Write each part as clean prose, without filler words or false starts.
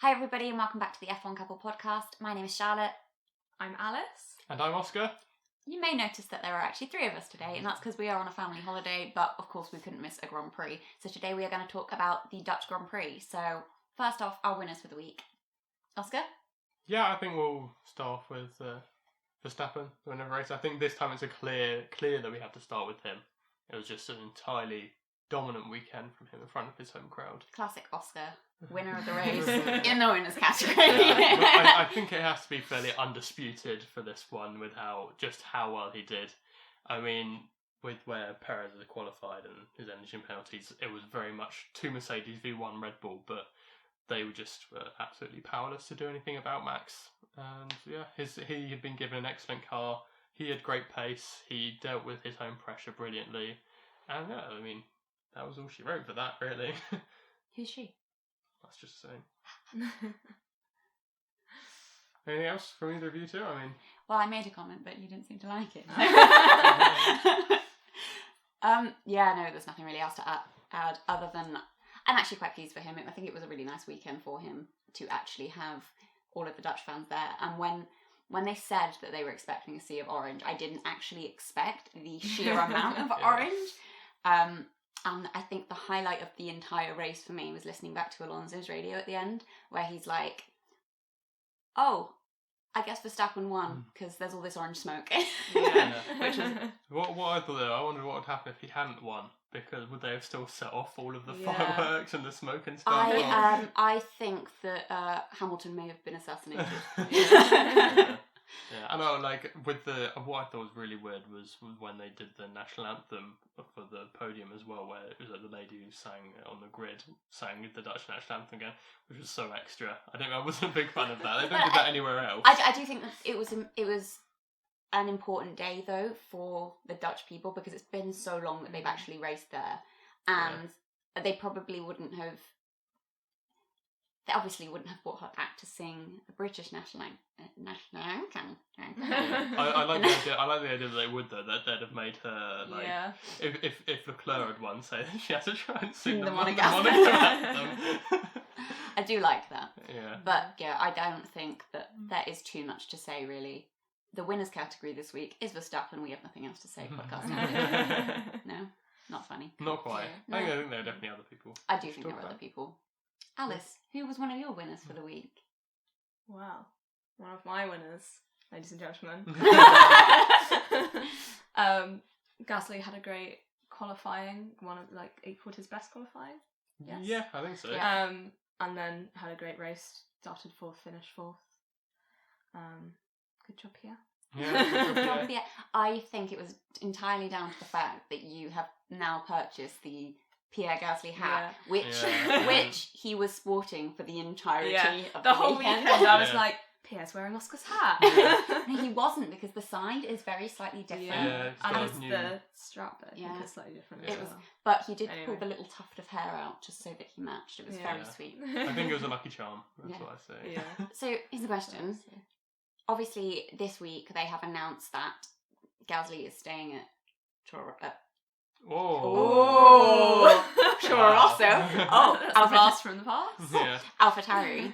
Hi everybody and welcome back to the F1 Couple podcast. My name is Charlotte. I'm Alice. And I'm Oscar. You may notice that there are actually three of us today, and that's because we are on a family holiday, but of course we couldn't miss a Grand Prix. So today we are going to talk about the Dutch Grand Prix. So first off, our winners for the week. Oscar? Yeah, I think we'll start off with Verstappen, the winner of the race. I think this time it's a clear that we have to start with him. It was just an entirely dominant weekend from him in front of his home crowd. Classic Oscar. Winner of the race in the winners category. I think it has to be fairly undisputed for this one with how well he did. I mean, with where Perez had qualified and his engine penalties, it was very much 2 Mercedes v1 Red Bull, but they were just absolutely powerless to do anything about Max. And yeah, he had been given an excellent car. He had great pace. He dealt with his home pressure brilliantly. And yeah, I mean, that was all she wrote for that, really. Who's she? That's just saying. Anything else from either of you two? I mean, well, I made a comment, but you didn't seem to like it. Yeah, no, there's nothing really else to add other than I'm actually quite pleased for him. I think it was a really nice weekend for him to actually have all of the Dutch fans there. And when they said that they were expecting a sea of orange, I didn't actually expect the sheer amount of orange. And I think the highlight of the entire race for me was listening back to Alonso's radio at the end, where he's like, oh, I guess Verstappen won because there's all this orange smoke. Which is... What I thought though, I wondered what would happen if he hadn't won, because would they have still set off all of the fireworks and the smoke and stuff? I think that Hamilton may have been assassinated. Yeah, I know. Like with what I thought was really weird was when they did the national anthem for the podium as well, where it was like the lady who sang on the grid sang the Dutch national anthem again, which was so extra. I wasn't a big fan of that. They don't do that anywhere else. I do think that it was an important day though for the Dutch people because it's been so long that they've actually raced there, and they probably wouldn't have. They obviously wouldn't have brought her back to sing the British national anthem. I like the idea. I like the idea that they would though. That they'd have made her like if Leclerc had won, say she had to try and sing the Monaco anthem. I do like that. Yeah. But yeah, I don't think that there is too much to say really. The winners category this week is Verstappen. We have nothing else to say. Podcast. No, not funny. Not quite. No. I think there are definitely other people. I do think there are other people. Alice, who was one of your winners for the week? Wow. One of my winners, ladies and gentlemen. Gasly had a great qualifying, he put his best qualifying. Yes. Yeah, I think so. Yeah. And then had a great race, started 4th, finished 4th. Good job here. Yeah. I think it was entirely down to the fact that you have now purchased the Pierre Gasly hat, which he was sporting for the entirety of the whole weekend. I was like, Pierre's wearing Oscar's hat. No, he wasn't, because the side is very slightly different. Yeah, and it's the strap, I think it's slightly different. It was, but he did pull the little tuft of hair out just so that he matched. It was very sweet. I think it was a lucky charm. That's what I say. Yeah. So here's the question. Obviously, this week they have announced that Gasly is staying at Toro Rosso. That's a blast from the past. Yeah. AlphaTauri.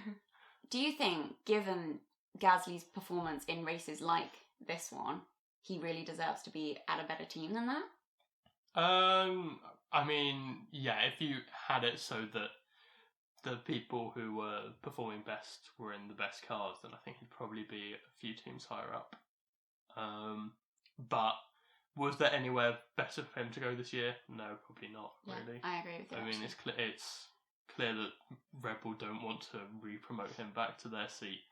Do you think, given Gasly's performance in races like this one, he really deserves to be at a better team than that? I mean, yeah, if you had it so that the people who were performing best were in the best cars, then I think he'd probably be a few teams higher up. But was there anywhere better for him to go this year? No, probably not, really. I agree with you. I mean, it's clear that Red Bull don't want to re-promote him back to their seat,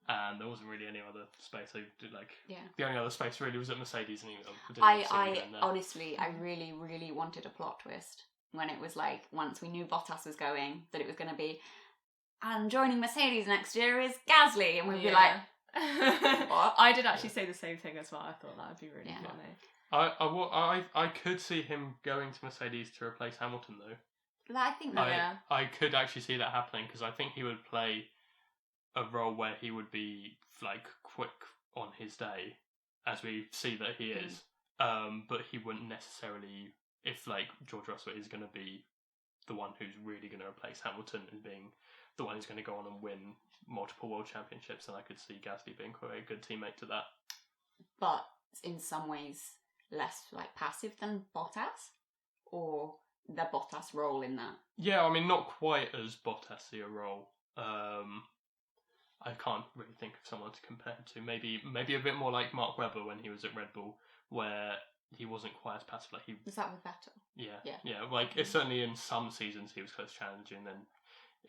and there wasn't really any other space. They did the only other space really was at Mercedes, and honestly, I really, really wanted a plot twist when it was like, once we knew Bottas was going, that it was going to be, and joining Mercedes next year is Gasly, and we'd be like, what? I did actually say the same thing as well. I thought that would be really funny. I could see him going to Mercedes to replace Hamilton though. I think I could actually see that happening, because I think he would play a role where he would be like quick on his day, as we see that he is. But he wouldn't necessarily, if like George Russell is going to be the one who's really going to replace Hamilton and being the one who's going to go on and win multiple world championships, and I could see Gasly being quite a good teammate to that. But in some ways less like passive than Bottas, or the Bottas role in that. Yeah, I mean, not quite as Bottas-y a role. I can't really think of someone to compare to. Maybe a bit more like Mark Webber when he was at Red Bull, where he wasn't quite as passive. Like Was that with Vettel? Yeah. Like it's certainly in some seasons he was close challenging. Then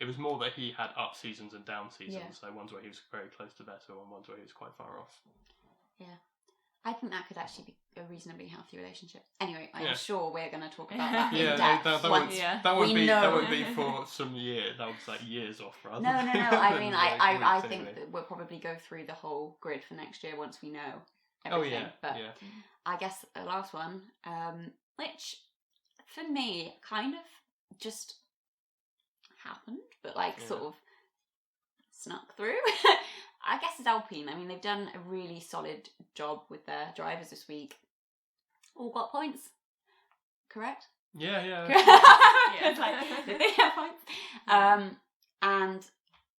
it was more that he had up seasons and down seasons. So ones where he was very close to Vettel, and ones where he was quite far off. Yeah. I think that could actually be a reasonably healthy relationship. Anyway, I'm sure we're going to talk about that in depth that won't be for some year. That was like years off, rather. No. I mean, I think that we'll probably go through the whole grid for next year once we know everything. But I guess the last one, which for me kind of just happened, but like sort of snuck through. I guess it's Alpine. I mean, they've done a really solid job with their drivers this week. All got points, correct? Yeah. It's like, did they have points? And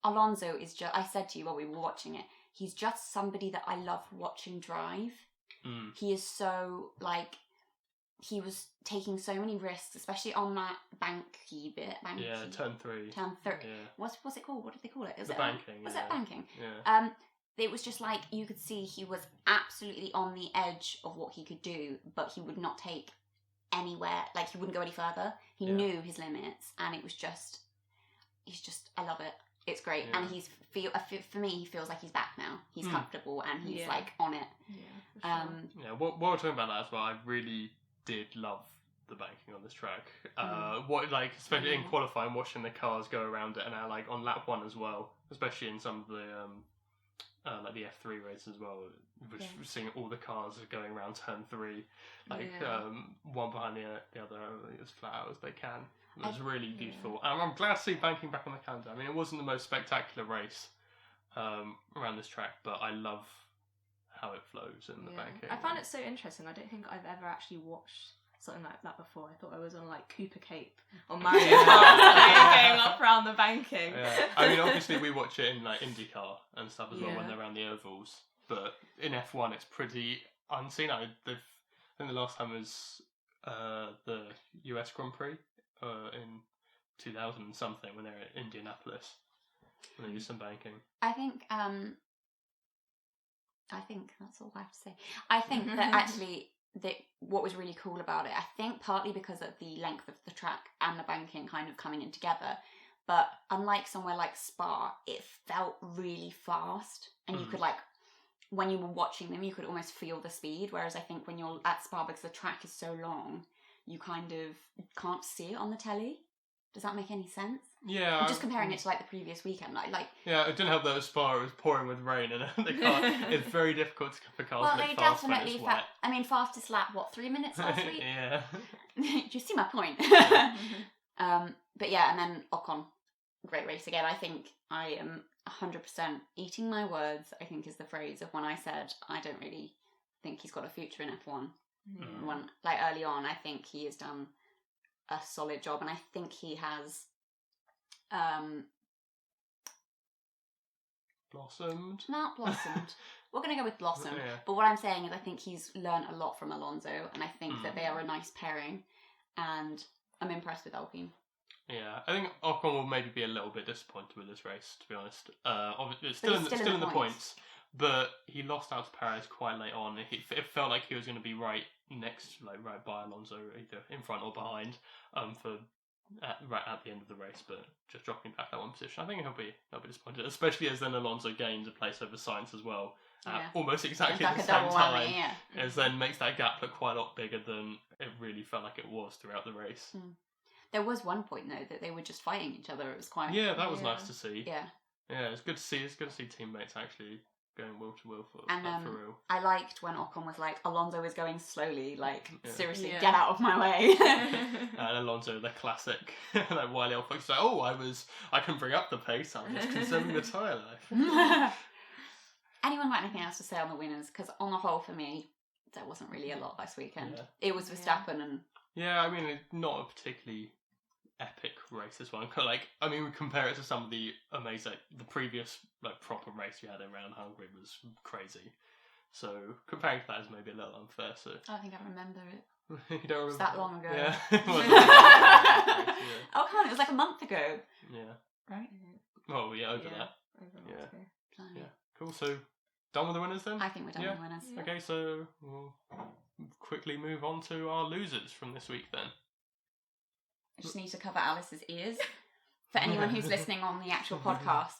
Alonso is just, I said to you while we were watching it, he's just somebody that I love watching drive. He is so, like, he was taking so many risks, especially on that banky bit. Turn 3. Yeah. What's it called? What did they call it? The banking. Was it banking? Yeah. It was just like, you could see he was absolutely on the edge of what he could do, but he would not take anywhere, like he wouldn't go any further. He knew his limits, and it was just, I love it. It's great. And for me, he feels like he's back now. He's comfortable, and he's like on it. While we're talking about that as well, I really did love the banking on this track. Especially in qualifying, watching the cars go around it, and like on lap 1 as well, especially in some of the like the F3 race as well, seeing all the cars going around turn 3, one behind the other as flat out as they can. It was really beautiful. I'm glad to see banking back on the calendar. I mean, it wasn't the most spectacular race around this track, but I love how it flows in the banking. I found it so interesting. I don't think I've ever actually watched something like that before. I thought I was on like Cooper Cape or Mario Kart going up around the banking. I mean, obviously we watch it in like IndyCar and stuff as well when they're around the ovals, but in F1 it's pretty unseen. I think the last time was the US Grand Prix in 2000 and something when they were at Indianapolis and they used some banking. I think that's all I have to say. I think that actually what was really cool about it, I think partly because of the length of the track and the banking kind of coming in together, but unlike somewhere like Spa, it felt really fast, and you could like, when you were watching them, you could almost feel the speed, whereas I think when you're at Spa, because the track is so long, you kind of can't see it on the telly. Does that make any sense? Yeah. I'm just comparing it to like the previous weekend. Yeah, it didn't help that Spa was pouring with rain, and it's very difficult to for cars well, to make fast when it's definitely wet. I mean, fastest lap, 3 minutes last week? Yeah. Do you see my point? But yeah, and then Ocon, great race again. I think I am 100% eating my words, I think is the phrase of when I said I don't really think he's got a future in F1. When, like early on, I think he has done a solid job, and I think he has blossomed. Not blossomed. We're going to go with blossomed. But what I'm saying is I think he's learned a lot from Alonso, and I think that they are a nice pairing, and I'm impressed with Alpine. Yeah, I think Ocon will maybe be a little bit disappointed with this race, to be honest. Obviously, still in the points, but he lost out to Perez quite late on. It felt like he was going to be right next, like right by Alonso, either in front or behind, right at the end of the race, but just dropping back that one position. I think he'll be disappointed, especially as then Alonso gains a place over Sainz as well, at almost exactly the same time. As then makes that gap look quite a lot bigger than it really felt like it was throughout the race. There was one point though that they were just fighting each other. It was quite that was nice to see. Yeah, it's good to see. It's good to see teammates actually going wheel to wheel for real. I liked when Ocon was like, Alonso is going slowly, like seriously, get out of my way. And Alonso, the classic, like wily old folks, like, I can bring up the pace. I'm just conserving the tyre life. Anyone got anything else to say on the winners? Because on the whole, for me, there wasn't really a lot this weekend. It was Verstappen and. Yeah, I mean, not a particularly epic race, this one. Like, I mean, we compare it to some of the amazing, the previous like proper race we had around Hungary was crazy. So comparing to that is maybe a little unfair. So I don't think I remember it. You don't remember? It's that long ago. Yeah. Oh, come on! It was like a month ago. Yeah. Right? Oh, yeah, over that. Yeah. Yeah. Cool. So, done with the winners then? I think we're done with winners. Yeah. Okay, so we'll quickly move on to our losers from this week then. I just need to cover Alice's ears. For anyone who's listening on the actual podcast,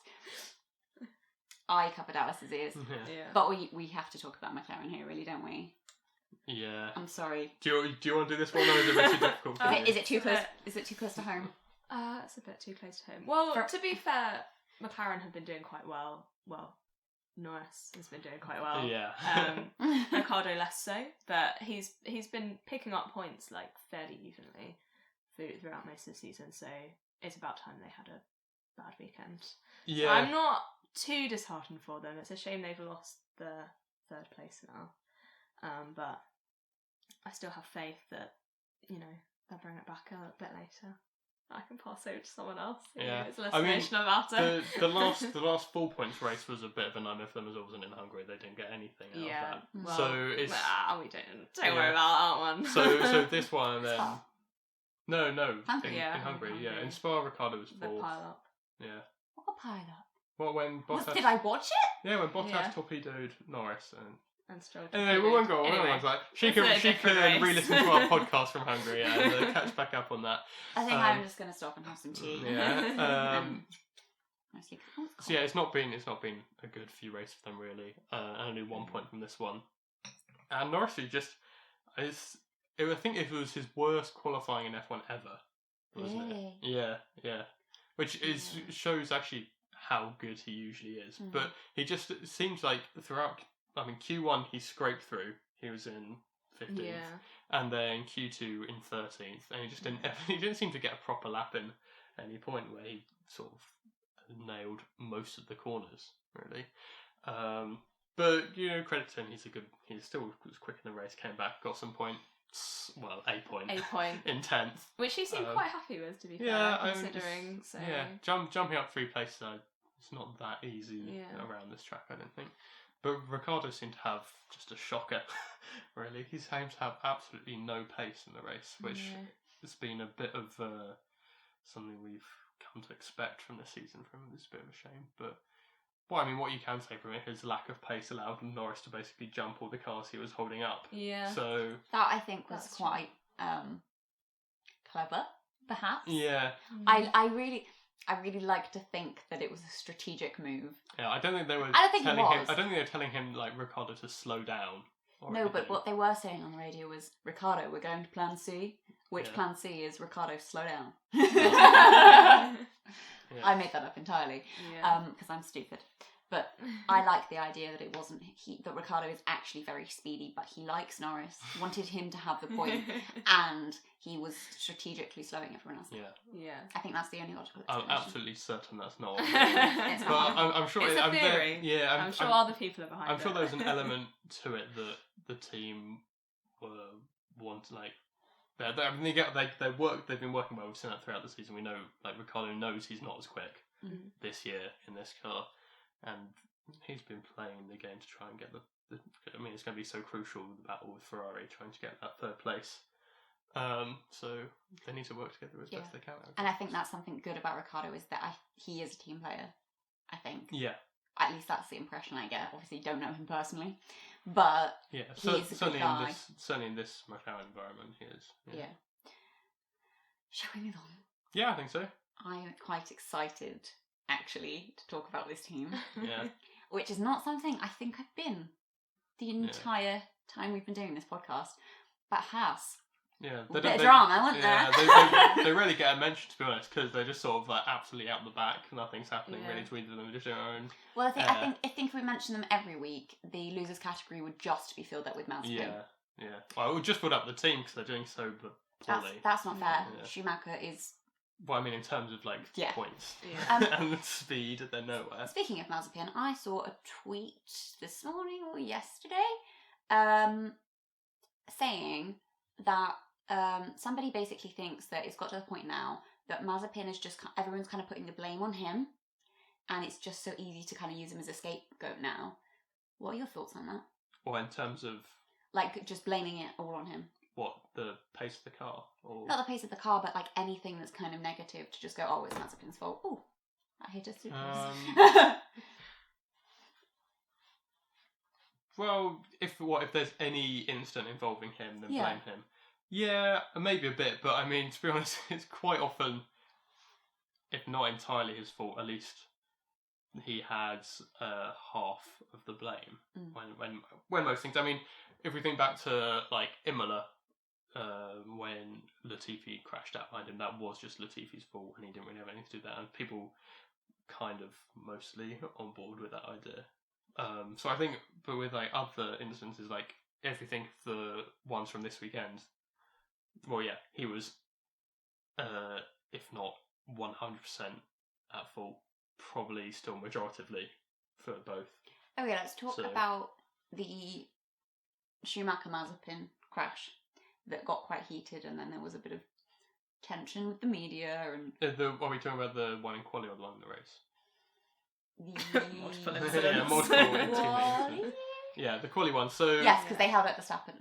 I covered Alice's ears. Yeah. But we have to talk about McLaren here, really, don't we? Yeah. I'm sorry. Do you want to do this one, or is it a bit too difficult for you? Is it too close? Is it too close to home? It's a bit too close to home. Well, to be fair, McLaren have been doing quite well. Well, Norris has been doing quite well. Yeah. Ricciardo less so, but he's been picking up points like fairly evenly throughout most of the season. So it's about time they had a bad weekend. Yeah. So I'm not too disheartened for them. It's a shame they've lost the third place now, but I still have faith that they'll bring it back a bit later. I can pass over to someone else. Yeah. It's less emotional about it. The last 4 points race was a bit of a nightmare for them as it wasn't in Hungary. They didn't get anything out of that. Well, so it's we don't worry about that one. so this one and then Spa. no Hungary. in Hungary, yeah. In Spa, Ricciardo was The fourth. pile up. Yeah. What a pile up. Well, when Bottas Did I watch it? yeah, when Bottas Yeah. torpedoed Norris And Stroll. anyway, we won't go on. Anyway, Everyone's like she it's can a different race. re-listen to our podcast from Hungary and catch back up on that. I think I'm just going to stop and have some tea. Yeah. Mostly. So yeah, it's not been a good few races for them really. Only 1 point from this one. And Norris I think it was his worst qualifying in F1 ever, wasn't Really? it? Yeah. Which shows actually how good he usually is. Mm. But he just it seems like throughout. I mean, Q1 he scraped through. He was in 15th, and then Q2 in 13th, and he didn't seem to get a proper lap in at any point where he sort of nailed most of the corners really. But credit to him, he still was quick in the race, came back, got some points. Well, a point in 10th, which he seemed quite happy with, to be fair, yeah, considering. So yeah, jumping up 3 places, it's not that easy around this track, I don't think. But Ricciardo seemed to have just a shocker, really. He seems to have absolutely no pace in the race, which has been a bit of something we've come to expect from this season from him. It's a bit of a shame. But, what you can say from it, his lack of pace allowed Norris to basically jump all the cars he was holding up. Yeah. So that I think was quite clever, perhaps. Yeah. I really like to think that it was a strategic move. Yeah, I don't think they were. I don't think it telling him. was. I don't think they were telling him like Ricciardo to slow down. Or No, anything. but what they were saying on the radio was, Ricciardo, we're going to Plan C. Which Plan C is Ricciardo, slow down. Yeah. I made that up entirely because I'm stupid. But I like the idea that it wasn't that Ricciardo is actually very speedy, but he likes Norris, wanted him to have the point, and he was strategically slowing everyone else. Yeah. I think that's the only logical I'm explanation. absolutely certain that's not. It's But not. I'm sure It's a theory. I'm sure other people are behind it. I'm sure there's an element to it that the team want like. They've been working well. We've seen that throughout the season. We know Ricciardo knows he's not as quick this year in this car, and he's been playing the game to try and get the. I mean, it's going to be so crucial the battle with Ferrari trying to get that third place. So they need to work together as best they can. And I think that's something good about Ricciardo is that he is a team player. I think. Yeah. At least that's the impression I get. Obviously, don't know him personally, but yeah, he's a good guy. Certainly in this McLaren environment, he is. Yeah. Shall we move on? Yeah, I think so. I'm quite excited, actually, to talk about this team. Yeah. Which is not something I think I've been the entire time we've been doing this podcast. But Haas. Yeah, Bit of drama, wasn't there? They rarely get a mention, to be honest, because they're just sort of absolutely out the back. Nothing's happening really to either of them. They're just their own. Well, I think if we mention them every week, the losers category would just be filled up with Mazepin. Yeah. Well, it would just put up the team because they're doing so poorly. That's not fair. Yeah. Schumacher is. Well, I mean, in terms of points and speed, they're nowhere. Speaking of Mazepin, I saw a tweet this morning or yesterday, saying that somebody basically thinks that it's got to the point now that Mazepin is just, everyone's kind of putting the blame on him, and it's just so easy to kind of use him as a scapegoat now. What are your thoughts on that? Or in terms of like just blaming it all on him. what, the pace of the car, or Not the pace of the car, but like anything that's kind of negative to just go, oh, it's Mazepin's fault. Oh, I hate us super. well, if there's any incident involving him, then Yeah. blame him. Yeah, maybe a bit, but I mean, to be honest, it's quite often, if not entirely his fault, at least he has half of the blame when most things. I mean, if we think back to like Imola, when Latifi crashed out behind him, that was just Latifi's fault, and he didn't really have anything to do with that, and people kind of mostly on board with that idea. So I think, but with like other instances, like if you think of the ones from this weekend, well, yeah, he was, if not 100% at fault, probably still majoritively for both. Okay, let's talk about the Schumacher Mazepin crash that got quite heated, and then there was a bit of tension with the media and. Are we talking about the one in quali or the one in the race? Multiple Yeah, incidents. multiple incidents. Yeah, the quali one. So yes, because they held up Verstappen.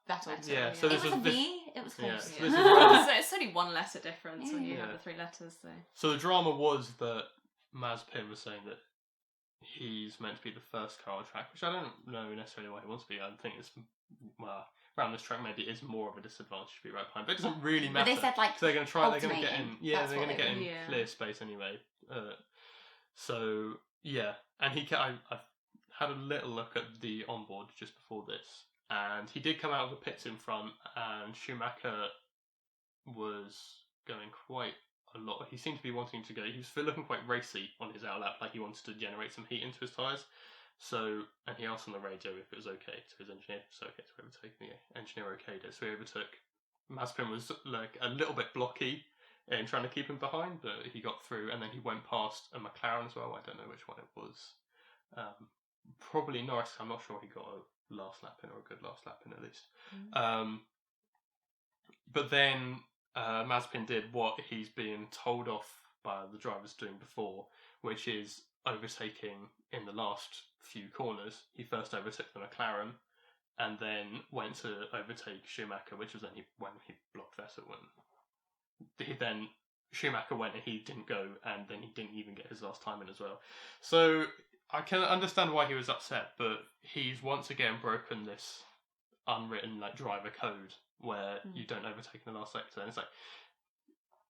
Vettel. Yeah, so it this was a was V. It was close. Yeah, Yeah. so this is where So it's only one letter difference when you Yeah. have the three letters. So the drama was that Mazepin was saying that he's meant to be the first car on track, which I don't know necessarily why he wants to be. I think it's, well, around this track maybe it is more of a disadvantage to be right behind, but it doesn't really matter. But they said like so they're going to try. They're going to get in. ultimating. Yeah, That's they're what going to they get in were. clear space anyway. So yeah, and I had a little look at the onboard just before this, and he did come out of the pits in front, and Schumacher was going quite a lot. He seemed to be wanting to go. He was looking quite racy on his outlap, like he wanted to generate some heat into his tyres. So, and he asked on the radio if it was okay to his engineer. So okay to overtake. The engineer okayed it. So he overtook. Mazepin was like a little bit blocky in trying to keep him behind, but he got through, and then he went past a McLaren as well. I don't know which one it was. Probably Norris. I'm not sure he got a last lap in or a good last lap in at least. But then Mazepin did what he's been told off by the drivers doing before, which is overtaking in the last few corners. He first overtook the McLaren, and then went to overtake Schumacher, which was then when he blocked Vettel. Then Schumacher went and he didn't go, and then he didn't even get his last time in as well. So I can understand why he was upset, but he's once again broken this unwritten like driver code where you don't overtake in the last sector, and it's like,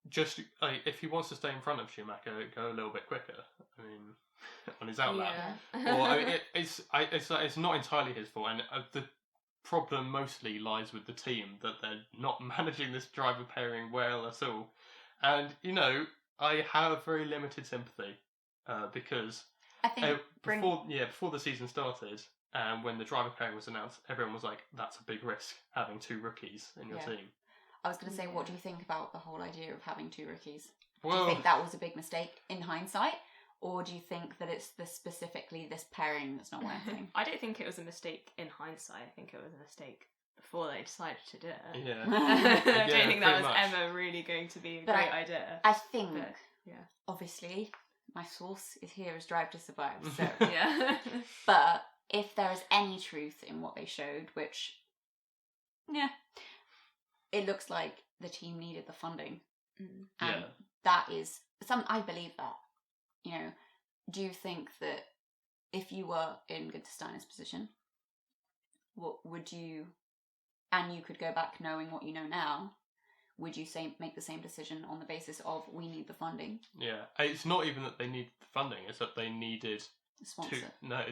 just like, if he wants to stay in front of Schumacher, go a little bit quicker. I mean, on his outlap. Yeah. Or I mean, it's not entirely his fault, and the problem mostly lies with the team that they're not managing this driver pairing well at all. And I have very limited sympathy because I think before the season started, and when the driver pairing was announced, everyone was like, "That's a big risk having two rookies in your team." I was going to say, what do you think about the whole idea of having two rookies? Well, do you think that was a big mistake in hindsight? Or do you think that it's specifically this pairing that's not working? I don't think it was a mistake in hindsight. I think it was a mistake before they decided to do it. Yeah. I don't think that was much. ever really going to be a great idea. I think, yeah. Obviously, my source is here as Drive to Survive. So, Yeah. But if there is any truth in what they showed, which, it looks like the team needed the funding. And that is I believe that. Do you think that if you were in Günther Steiner's position, what would you, and you could go back knowing what you know now, would you make the same decision on the basis of we need the funding? Yeah, it's not even that they needed the funding; it's that they needed A sponsor.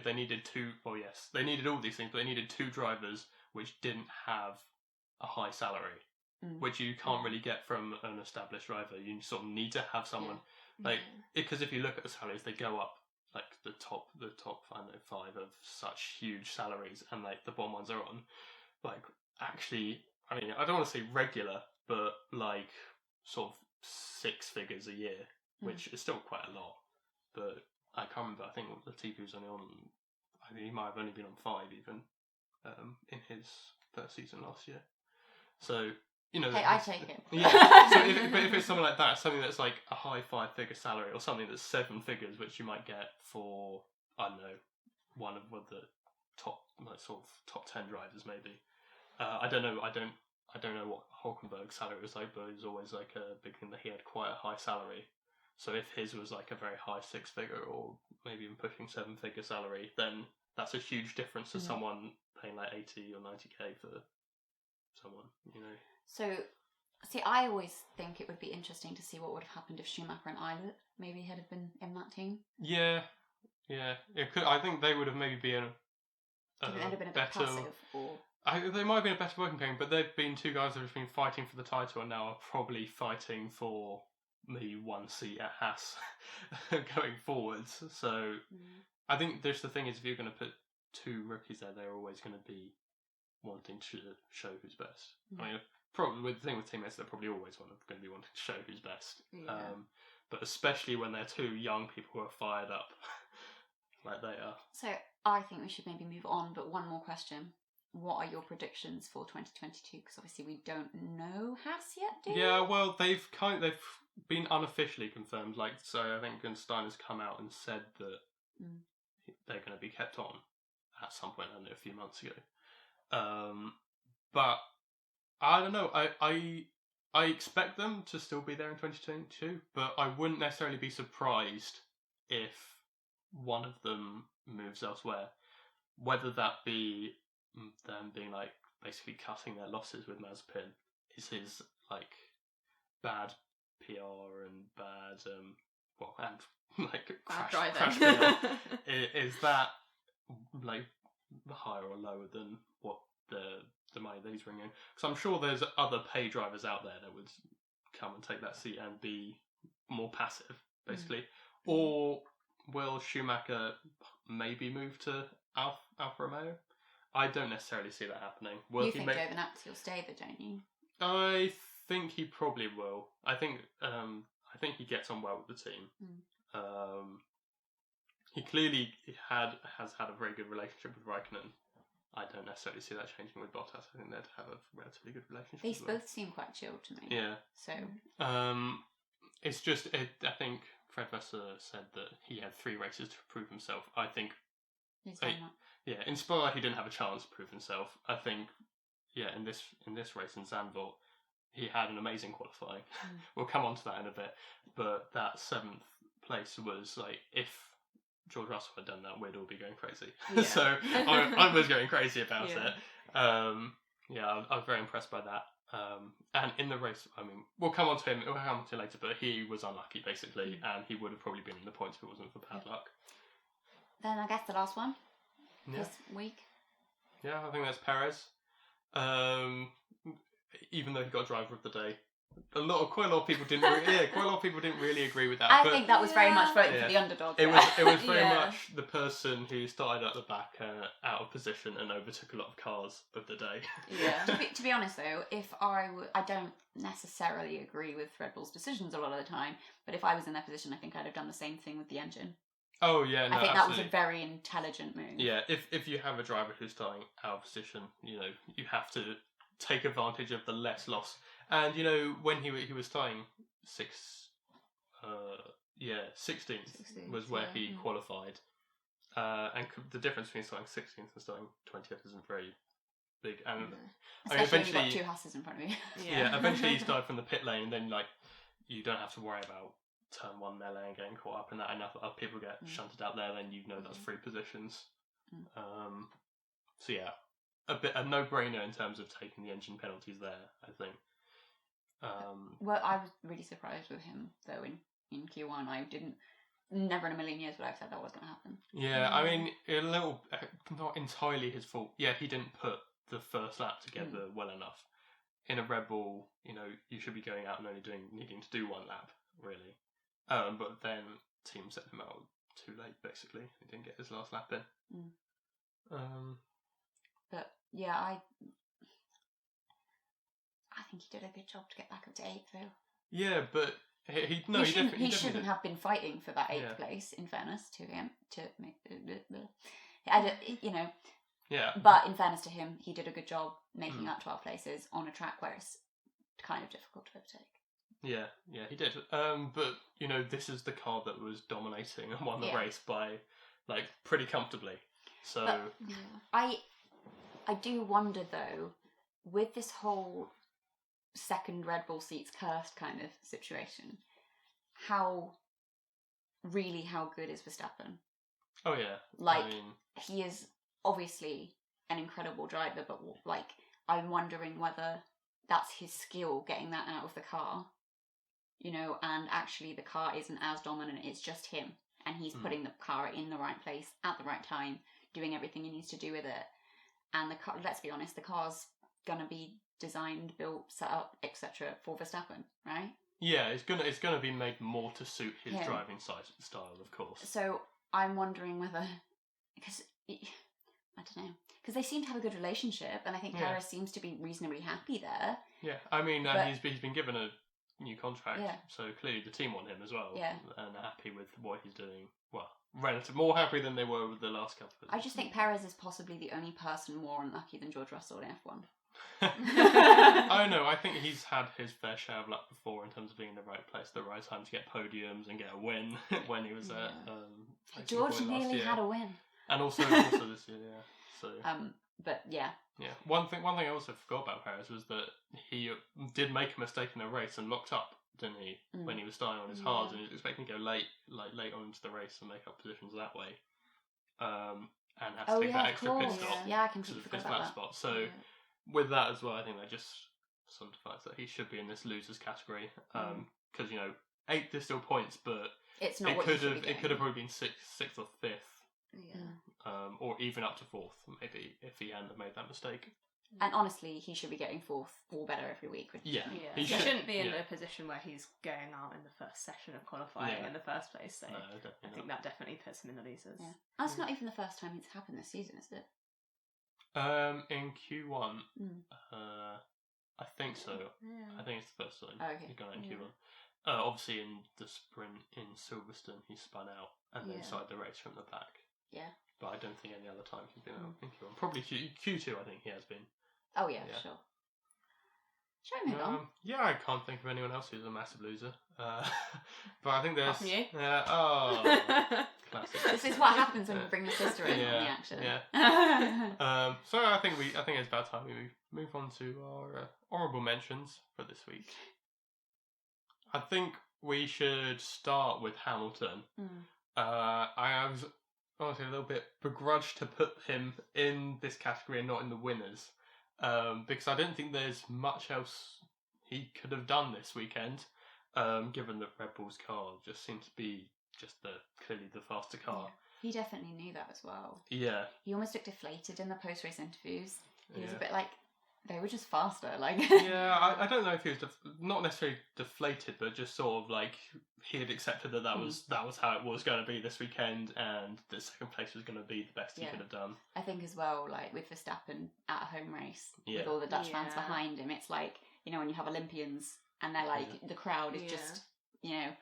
they needed two. Well, yes, they needed all these things, but they needed two drivers which didn't have a high salary, which you can't really get from an established driver. You sort of need to have someone because if you look at the salaries, they go up like the top I don't know 5 of such huge salaries, and like the bottom ones are on like actually. I mean, I don't want to say regular, but like sort of 6 figures a year, which is still quite a lot. But I can't remember. I think Latifi was only on. I think he might have only been on 5 even in his first season last year. So Hey, I take it. Yeah. So if it's something like that, something that's like a high 5-figure salary, or something that's 7 figures, which you might get for, I don't know, one of the top, like, sort of top 10 drivers maybe. I don't know. I don't know what Hulkenberg's salary was like, but it was always like a big thing that he had quite a high salary. So if his was like a very high 6-figure, or maybe even pushing 7-figure salary, then that's a huge difference to someone paying like 80 or 90k for someone, you know. So, see, I always think it would be interesting to see what would have happened if Schumacher and Eilert maybe had been in that team. Yeah. I think they would have maybe been Do you think they'd have been a bit better. passive, or They might have been a better working pairing, but they've been two guys that have been fighting for the title and now are probably fighting for maybe one seat at Haas going forwards. So I think the thing is, if you're going to put two rookies there, they're always going to be wanting to show who's best. I mean, probably with the thing with teammates, they're probably always going to be wanting to show who's best. Yeah. But especially when they're two young people who are fired up like they are. So I think we should maybe move on, but one more question. What are your predictions for 2022? Because obviously we don't know Haas yet, do we? Yeah, well, they've been unofficially confirmed. Like, so I think Gunstein has come out and said that they're going to be kept on at some point, I don't know, a few months ago. But I don't know. I expect them to still be there in 2022, but I wouldn't necessarily be surprised if one of them moves elsewhere. Whether that be them being like basically cutting their losses with Mazepin is his like bad PR and bad and like crash PR. Is that like higher or lower than what the money that he's bringing? Because I'm sure there's other pay drivers out there that would come and take that seat and be more passive, basically. Or will Schumacher maybe move to Alfa Romeo? I don't necessarily see that happening. You think Giovinazzi will stay there, don't you? I think he probably will. I think he gets on well with the team. He clearly has had a very good relationship with Raikkonen. I don't necessarily see that changing with Bottas. I think they'd have a relatively good relationship. They both seem quite chilled to me. Yeah. So. It's just I think Fred Vasseur said that he had 3 races to prove himself. I think. He's done that. Yeah, in Spa he didn't have a chance to prove himself. I think, in this race in Zandvoort, he had an amazing qualifying. We'll come on to that in a bit. But that 7th place was like, if George Russell had done that, we'd all be going crazy. Yeah. So I was going crazy about it. I was very impressed by that. And in the race, I mean, we'll come on to him. We'll come on to him later, but he was unlucky basically, and he would have probably been in the points if it wasn't for bad luck. Then I guess the last one this week. Yeah, I think that's Perez. Even though he got driver of the day, quite a lot of people didn't. Quite a lot of people didn't really agree with that. I think that was very much voting for the underdog. It was very much the person who started at the back out of position and overtook a lot of cars of the day. Yeah. To be honest though, if I don't necessarily agree with Red Bull's decisions a lot of the time, but if I was in their position, I think I'd have done the same thing with the engine. Oh yeah, no, I think absolutely. that was a very intelligent move. Yeah, if you have a driver who's starting out of position, you have to take advantage of the less loss. And when he was starting 16th was where he qualified, and the difference between starting 16th and starting 20th isn't very big. And especially when you've got 2 Hasses in front of you. Eventually he started from the pit lane, and then you don't have to worry about turn 1 melee and getting caught up in that. Enough other people get shunted out there, then that's 3 positions. So yeah, a no-brainer in terms of taking the engine penalties there, I think. Well, I was really surprised with him though in Q1. Never in a million years would I have said that was going to happen. Yeah, I mean, a little, not entirely his fault. Yeah, he didn't put the first lap together well enough. In a Red Bull, you should be going out and only needing to do 1 lap, really. But then team set him out too late, basically. He didn't get his last lap in. But yeah, I think he did a good job to get back up to 8th, though. Yeah, but he shouldn't have been fighting for that 8th place. In fairness to him, Yeah. But in fairness to him, he did a good job making up 12 places on a track where it's kind of difficult to overtake. Yeah, he did. But this is the car that was dominating and won the race by pretty comfortably. So But I do wonder though, with this whole second Red Bull seats cursed kind of situation, how good is Verstappen? Oh yeah, he is obviously an incredible driver, but I'm wondering whether that's his skill getting that out of the car, and actually the car isn't as dominant, it's just him, and he's putting the car in the right place at the right time, doing everything he needs to do with it. And the car, let's be honest, the car's gonna be designed, built, set up, etc. for Verstappen, right? Yeah, it's gonna be made more to suit his driving style, of course. So I'm wondering whether, because I don't know, because they seem to have a good relationship, and I think Perez seems to be reasonably happy there. Yeah, I mean, he's been given a new contract, so clearly the team want him as well, and are happy with what he's doing. Well, relatively more happy than they were with the last couple of I just think Perez is possibly the only person more unlucky than George Russell in F1. I know. I think he's had his fair share of luck before in terms of being in the right place at the right time to get podiums and get a win when he was at. George nearly had a win, and also this year, So. But yeah. One thing I also forgot about Perez was that he did make a mistake in a race and locked up, didn't he, when he was starting on his hards, and he was expecting to go late on into the race and make up positions that way, and have to take that extra pit stop. Yeah, I completely forgot about that spot. So. With that as well, I think that just solidifies that he should be in this losers category. Because 8 there's still points, but it's not. It could have probably been sixth or fifth, or even up to 4th, maybe if he hadn't made that mistake. And honestly, he should be getting 4th or better every week. He shouldn't be in a position where he's going out in the first session of qualifying in the first place. So I think that definitely puts him in the losers. Yeah. That's not even the first time it's happened this season, is it? In Q1, I think so. Yeah. I think it's the first time he's gone out in Q1. Obviously, in the sprint in Silverstone, he spun out and then started the race from the back. Yeah. But I don't think any other time he's been out in Q1. Probably Q2, I think he has been. Oh, yeah. Sure. Shall I move on? Yeah, I can't think of anyone else who's a massive loser. But I think there's... you. Classic. This is what happens when we bring the sister in on the action. Yeah. So I think it's about time we move on to our honourable mentions for this week. I think we should start with Hamilton. I was honestly a little bit begrudged to put him in this category and not in the winners. Because I don't think there's much else he could have done this weekend, given that Red Bull's car just seems to be clearly the faster car. Yeah. He definitely knew that as well. Yeah. He almost looked deflated in the post-race interviews. He was a bit like, they were just faster. Yeah, I don't know if he was not necessarily deflated, but just sort of like he had accepted that was how it was going to be this weekend, and the second place was going to be the best he could have done. I think as well, with Verstappen at a home race with all the Dutch fans behind him, it's like when you have Olympians and they're the crowd is just Yeah,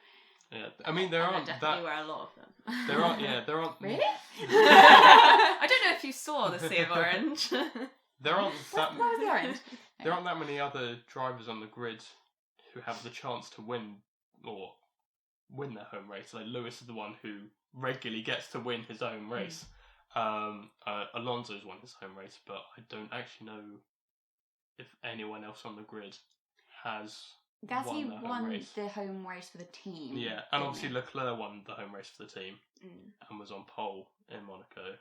I mean there aren't definitely were a lot of them. There aren't. Really? I don't know if you saw the Sea of Orange. There aren't that. Where was the orange? There aren't that many other drivers on the grid who have the chance to win their home race. Like Lewis is the one who regularly gets to win his own race. Alonso's won his home race, but I don't actually know if anyone else on the grid has. Gasly won the home race for the team. Yeah, and obviously Leclerc won the home race for the team and was on pole in Monaco.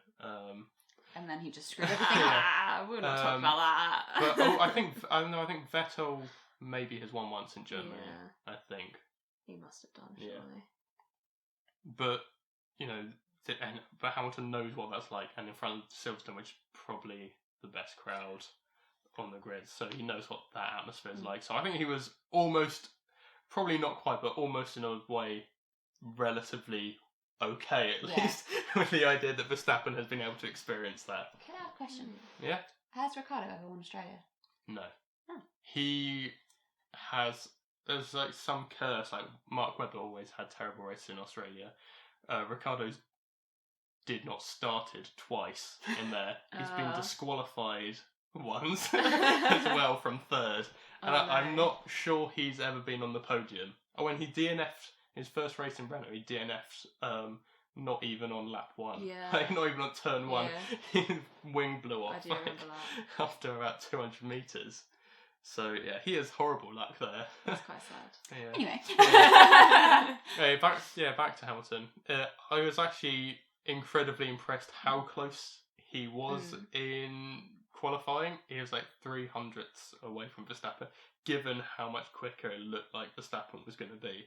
And then he just screwed everything up. We're not talking about that. But I think Vettel maybe has won once in Germany. Yeah. I think he must have done, surely. Yeah. But but Hamilton knows what that's like, and in front of Silverstone, which is probably the best crowd on the grid, so he knows what that atmosphere is like. So I think he was almost, probably not quite, but almost in a way, relatively okay at least with the idea that Verstappen has been able to experience that. Can I have a question? Yeah. Has Ricciardo ever won Australia? No. Oh. He has. There's some curse. Mark Webber always had terrible races in Australia. Ricciardo's did not started twice in there. He's been disqualified once as well from third. And Oh, no. I'm not sure he's ever been on the podium. Oh, when he DNF'd his first race in Renault, he DNF'd not even on lap 1. Yeah. Like, not even on turn 1. Yeah. His wing blew off I do remember that. after about 200 metres. So, yeah, he has horrible luck there. That's quite sad. Yeah. Anyway. Back to Hamilton. I was actually incredibly impressed how close he was in qualifying. He was like 300ths away from Verstappen, given how much quicker it looked like Verstappen was going to be.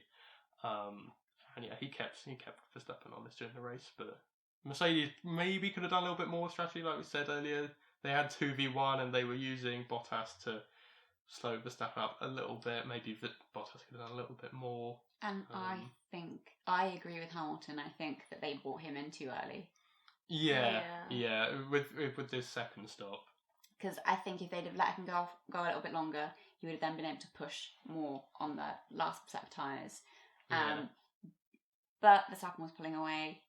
And yeah, he kept Verstappen honest during the race, but Mercedes maybe could have done a little bit more strategy, like we said earlier. They had 2v1 and they were using Bottas to slow Verstappen up a little bit. Maybe Bottas could have done a little bit more. And I think I agree with Hamilton. I think that they brought him in too early. Yeah. With this second stop. Because I think if they'd have let him go a little bit longer, he would have then been able to push more on the last set of tyres. But Verstappen was pulling away.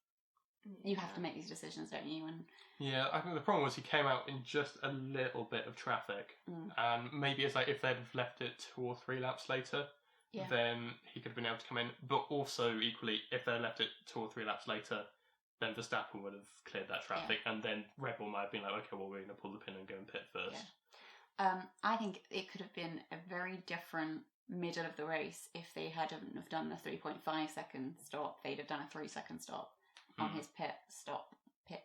You have to make these decisions, don't you? And yeah, I think the problem was he came out in just a little bit of traffic, and maybe it's like if they'd have left it 2 or 3 laps later, then he could have been able to come in. But also equally, if they left it 2 or 3 laps later, then Verstappen would have cleared that traffic, and then Red Bull might have been like, okay, well, we're going to pull the pin and go and pit first. Yeah. I think it could have been a very different middle of the race if they hadn't have done the 3.5 second stop. They'd have done a 3 second stop on his pit stop. Pit.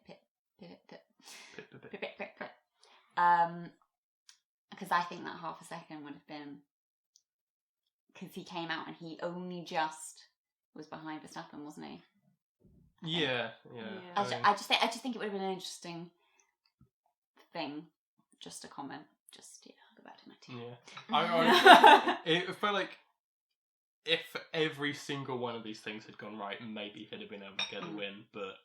Because I think that half a second would have been, because he came out and he only just was behind Verstappen, wasn't he? Yeah. I just think it would have been an interesting thing, just to comment. Go back to my team. Yeah. It felt like if every single one of these things had gone right, maybe he'd have been able to get a win, but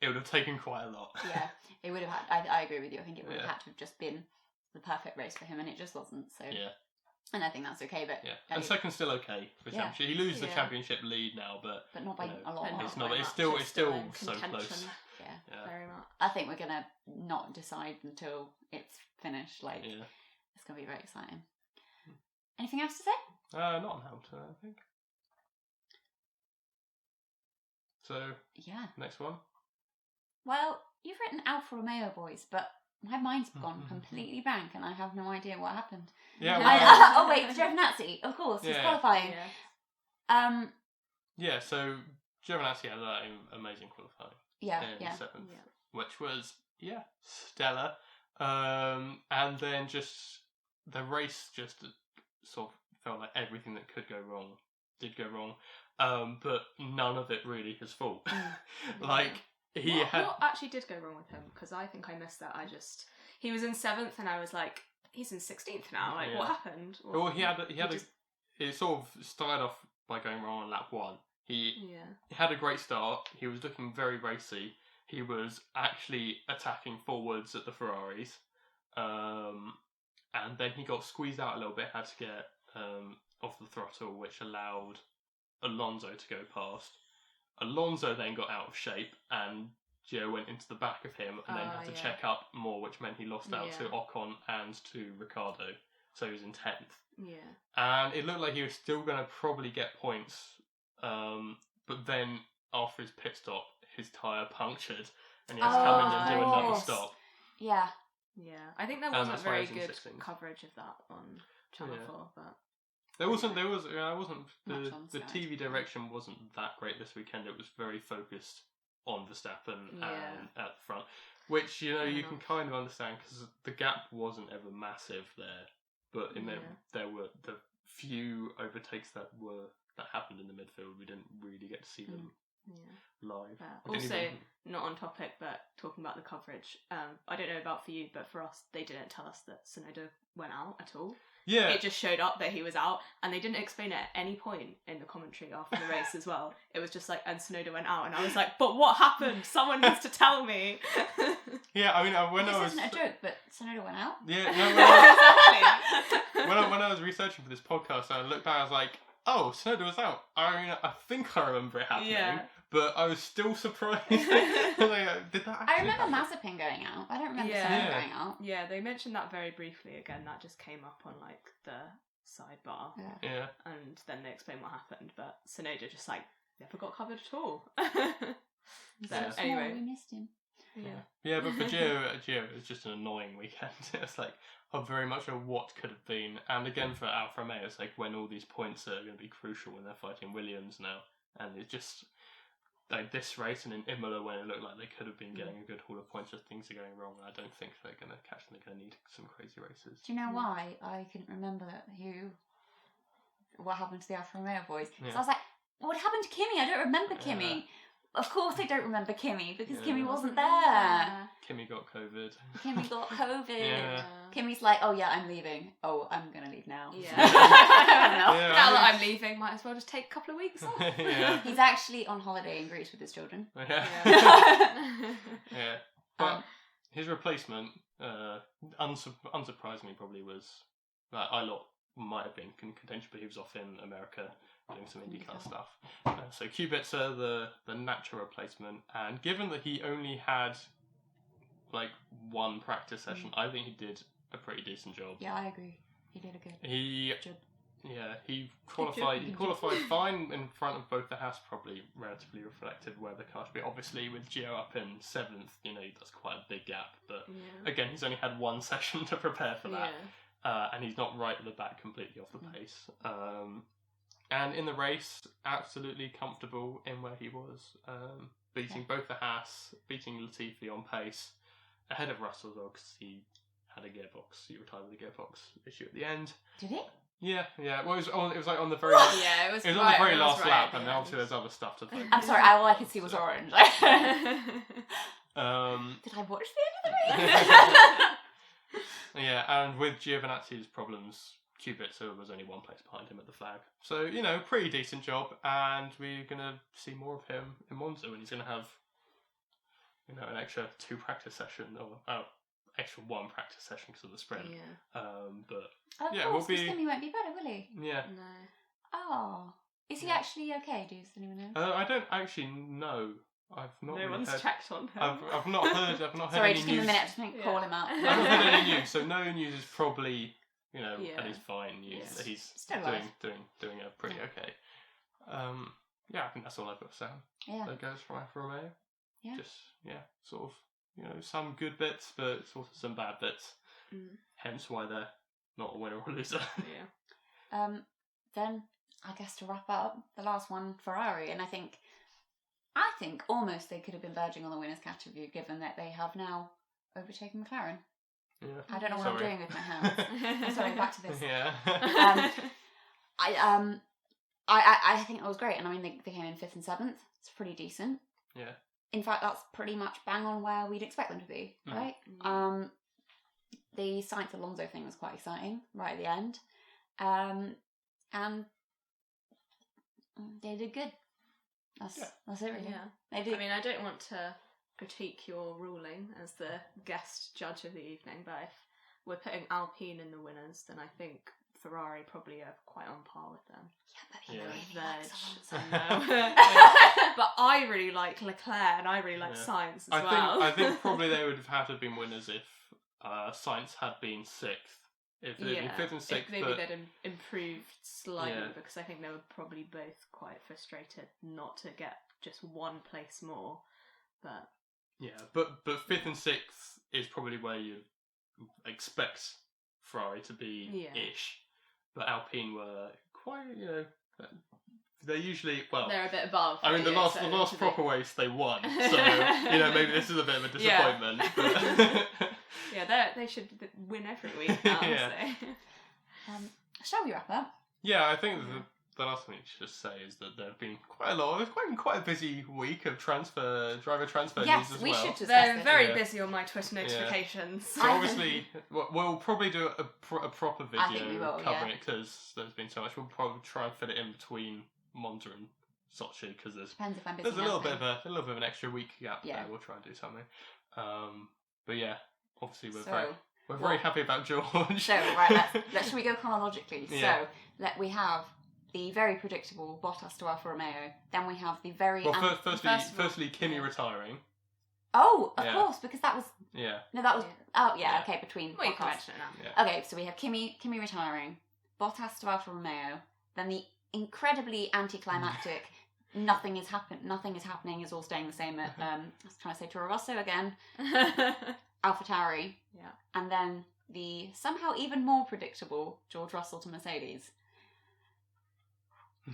it would have taken quite a lot. Yeah, it would have had. I agree with you. I think it would have had to have just been the perfect race for him, and it just wasn't. So and I think that's okay. But and second's still okay for championship. He loses the championship lead now, but not by a lot. It's not. It's still so close. Yeah, very much. I think we're gonna not decide until it's finished. It's gonna be very exciting. Anything else to say? Not on Hamilton, I think. So next one. Well, you've written Alfa Romeo boys, but my mind's gone completely blank, and I have no idea what happened. Yeah. Oh wait, Giovinazzi, of course, he's qualifying. Yeah. So Giovinazzi had that amazing qualifying. In 7th, which was stellar. And then just the race just sort of felt like everything that could go wrong did go wrong. But none of it really his fault. What actually did go wrong with him? Because I think I missed that. He was in 7th, and I was like, he's in 16th now. Like, what happened? Well, it sort of started off by going wrong on lap 1. He had a great start. He was looking very racy. He was actually attacking forwards at the Ferraris. And then he got squeezed out a little bit, had to get off the throttle, which allowed Alonso to go past. Alonso then got out of shape, and Gio went into the back of him and then had to check up more, which meant he lost out to Ocon and to Ricciardo. So he was in 10th. Yeah. And it looked like he was still going to probably get points. But then after his pit stop, his tyre punctured and he has to come in and do another stop. Yeah. Yeah. I think there wasn't very good coverage of that on Channel 4, but... The TV direction wasn't that great this weekend. It was very focused on Verstappen and at the front, which you can kind of understand because the gap wasn't ever massive there. But there were the few overtakes that happened in the midfield. We didn't really get to see them live. Also, not on topic, but talking about the coverage. I don't know about for you, but for us, they didn't tell us that Tsunoda went out at all. Yeah. It just showed up that he was out, and they didn't explain it at any point in the commentary after the race as well. It was just like, and Tsunoda went out, and I was like, but what happened? Someone needs to tell me. Yeah, I mean, this isn't a joke, but Tsunoda went out? Yeah, when I was researching for this podcast, I looked back, I was like, oh, Tsunoda was out. I mean, I think I remember it happening, but I was still surprised. Did that actually I remember happen? Mazepin going out. I don't remember Yeah. Senna Yeah. going out. Yeah, they mentioned that very briefly. Again, that just came up on like the sidebar, Yeah. and then they explained what happened. But Sonoda just like never got covered at all. He's So, so small, anyway. we missed him. Yeah, but for Gio, it was just an annoying weekend. It's like, very much a what could have been. And again, for Alfa Romeo, it's like when all these points are going to be crucial when they're fighting Williams now. And it's just, like this race and in Imola when it looked like they could have been getting a good haul of points, just things are going wrong. I don't think they're going to catch them. They're going to need some crazy races. Do you know why I couldn't remember what happened to the Alfa Romeo boys? So I was like, what happened to Kimi? I don't remember Kimi. Of course I don't remember Kimi, because Kimi wasn't there. Kimi got COVID. Kimi got COVID. Yeah. Kimi's like, oh yeah, I'm leaving. Oh, I'm going to leave now. Yeah. Yeah, Now that I'm leaving, might as well just take a couple of weeks off. Yeah. He's actually on holiday in Greece with his children. Yeah. Yeah. But his replacement, unsurprisingly, probably was. Ilott might have been in contention, but he was off in America doing some IndyCar stuff. So Kubica, the natural replacement, and given that he only had like one practice session, I think he did a pretty decent job. Yeah, I agree. He did a good job. He qualified. He qualified fine in front of both the Haas, probably relatively reflective where the car should be. Obviously, with Gio up in 7th, that's quite a big gap. But again, he's only had one session to prepare for that, and he's not right at the back, completely off the pace. And in the race, absolutely comfortable in where he was, beating both the Haas, beating Latifi on pace, ahead of Russell as well, because he had a gearbox. He retired with a gearbox issue at the end. Did he? Yeah. Well, it was like on the very last, it was on right the very when it was last right lap, at the and end. obviously there's other stuff to think. I'm sorry, all I could see was orange. Did I watch the end of the race? Yeah, and with Giovinazzi's problems, Kubica was only one place behind him at the flag. So, pretty decent job, and we're going to see more of him in Monza when he's going to have, an extra 2 practice session, or extra 1 practice session because of the sprint. Yeah. Of yeah, course, because Kimi won't be better, will he? Yeah. No. Oh. Is he actually okay? Does anyone know? I don't actually know. I've not. No one's heard, checked on him. I've not heard. I've not heard Sorry, any just news. give me a minute. Just call him up. I've not heard any news, so no news is probably and he's fine news. Yes. That he's Still alive. doing a pretty okay. I think that's all I've got to say. Yeah. That goes from Alfa Romeo. Yeah. Just sort of some good bits, but also some bad bits. Hence why they're not a winner or a loser. Yeah. Then I guess to wrap up, the last one, Ferrari, and I think almost they could have been verging on the winners' category, given that they have now overtaken McLaren. Yeah. I don't know what I'm doing with my hands. I'm sorry, back to this. Yeah. I think it was great, and I mean they came in 5th and 7th. It's pretty decent. Yeah. In fact, that's pretty much bang on where we'd expect them to be, right? The Sainz Alonso thing was quite exciting right at the end, and they did good. That's it, really. Yeah. They did. I mean, I don't want to critique your ruling as the guest judge of the evening, but if we're putting Alpine in the winners, then I think Ferrari probably are quite on par with them. Yeah, but he really Verge, likes I know. But I really like Leclerc and I really like Sainz as well. I think probably they would have had to have been winners if Sainz had been 6th. If they'd been 5th and 6th, if maybe they'd improved slightly, because I think they were probably both quite frustrated not to get just 1 place more. But but 5th and 6th is probably where you expect Ferrari to be ish. But Alpine were quite, they're usually they're a bit above. I mean, the last proper race they won, so maybe this is a bit of a disappointment. But they should win every week now, honestly. Shall we wrap up? Yeah, I think the last thing we should just say is that there have been quite a lot. It's quite a busy week of driver transfer news as well. We should discuss They're this. very busy on my Twitter notifications. So obviously, we'll probably do a proper video I think we will, covering it because there's been so much. We'll probably try and fit it in between Monza and Sochi because Depends if I'm busy. there's a little bit of an extra week gap there. We'll try and do something. But yeah, obviously we're very happy about George. So right, should we go chronologically? Yeah. So we have the very predictable Bottas to Alfa Romeo. Then we have the very... Well, firstly, Kimi retiring. Oh, of Yeah. course, because that was... Yeah. No, that was... Yeah. Oh, yeah, okay, between Well, you can Bottas. mention it now. Yeah. Okay, so we have Kimi retiring, Bottas to Alfa Romeo, then the incredibly anticlimactic nothing is happening, is all staying the same at, I was trying to say Toro Rosso again, AlphaTauri, Yeah. and then the somehow even more predictable George Russell to Mercedes.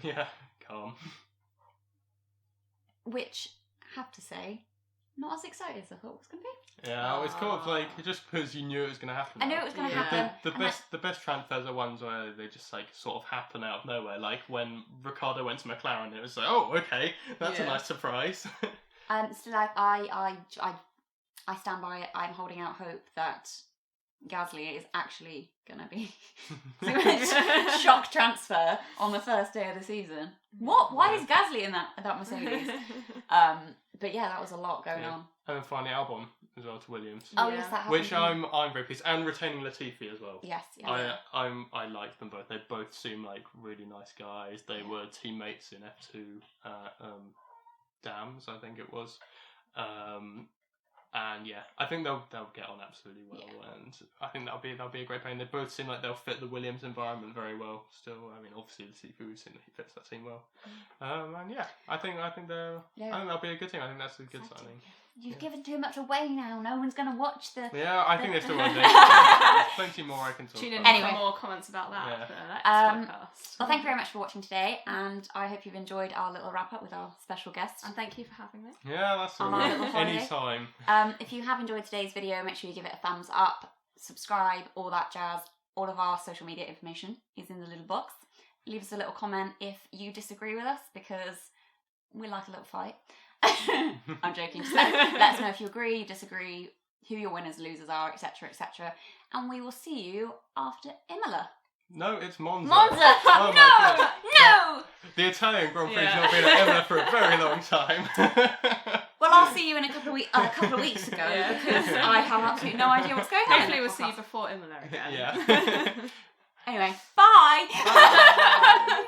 Yeah, calm. Which, I have to say, not as excited as I thought it was going to be. Yeah, it's kind of like, just because you knew it was going to happen. I knew it was going to Yeah. happen. The best transfers are ones where they just like sort of happen out of nowhere. Like when Ricciardo went to McLaren, it was like, oh, okay, that's a Yeah. nice surprise. So like I stand by it. I'm holding out hope that Gasly is actually gonna be shock transfer on the first day of the season. What? Why is Gasly in that Mercedes? But yeah, that was a lot going on. And then finally Albon as well to Williams, Oh Yeah. yes, that happened. which I'm very pleased, and retaining Latifi as well. Yes, yeah. I like them both. They both seem like really nice guys. They were teammates in F2 Dams, I think it was. And yeah, I think they'll get on absolutely well, and I think that'll be a great pair. They both seem like they'll fit the Williams environment very well. Still, I mean, obviously Latifi, we've seen that he fits that team well. And yeah, I think that'll be a good team. I think that's a good signing. You've given too much away now. No one's gonna watch the. Yeah, I think there's still one day. There's plenty more I can talk Tune in about. Anyway. for more comments about that Yeah. for the next podcast. Well, thank you very much for watching today, and I hope you've enjoyed our little wrap up with our special guest. And thank you for having me. Yeah, that's all On our right. little holiday. Anytime. If you have enjoyed today's video, make sure you give it a thumbs up, subscribe, all that jazz. All of our social media information is in the little box. Leave us a little comment if you disagree with us, because we like a little fight. I'm joking. Just let us know if you agree, disagree, who your winners, losers are, etc., etc. And we will see you after Imola. No, it's Monza. Monza! Oh my God. No! The Italian Grand Prix Yeah. has not been at Imola for a very long time. Well, I'll see you in a couple of weeks ago, Yeah. because I have absolutely no idea what's going on. Hopefully we'll see you before Imola again. Yeah. Anyway, bye! Bye.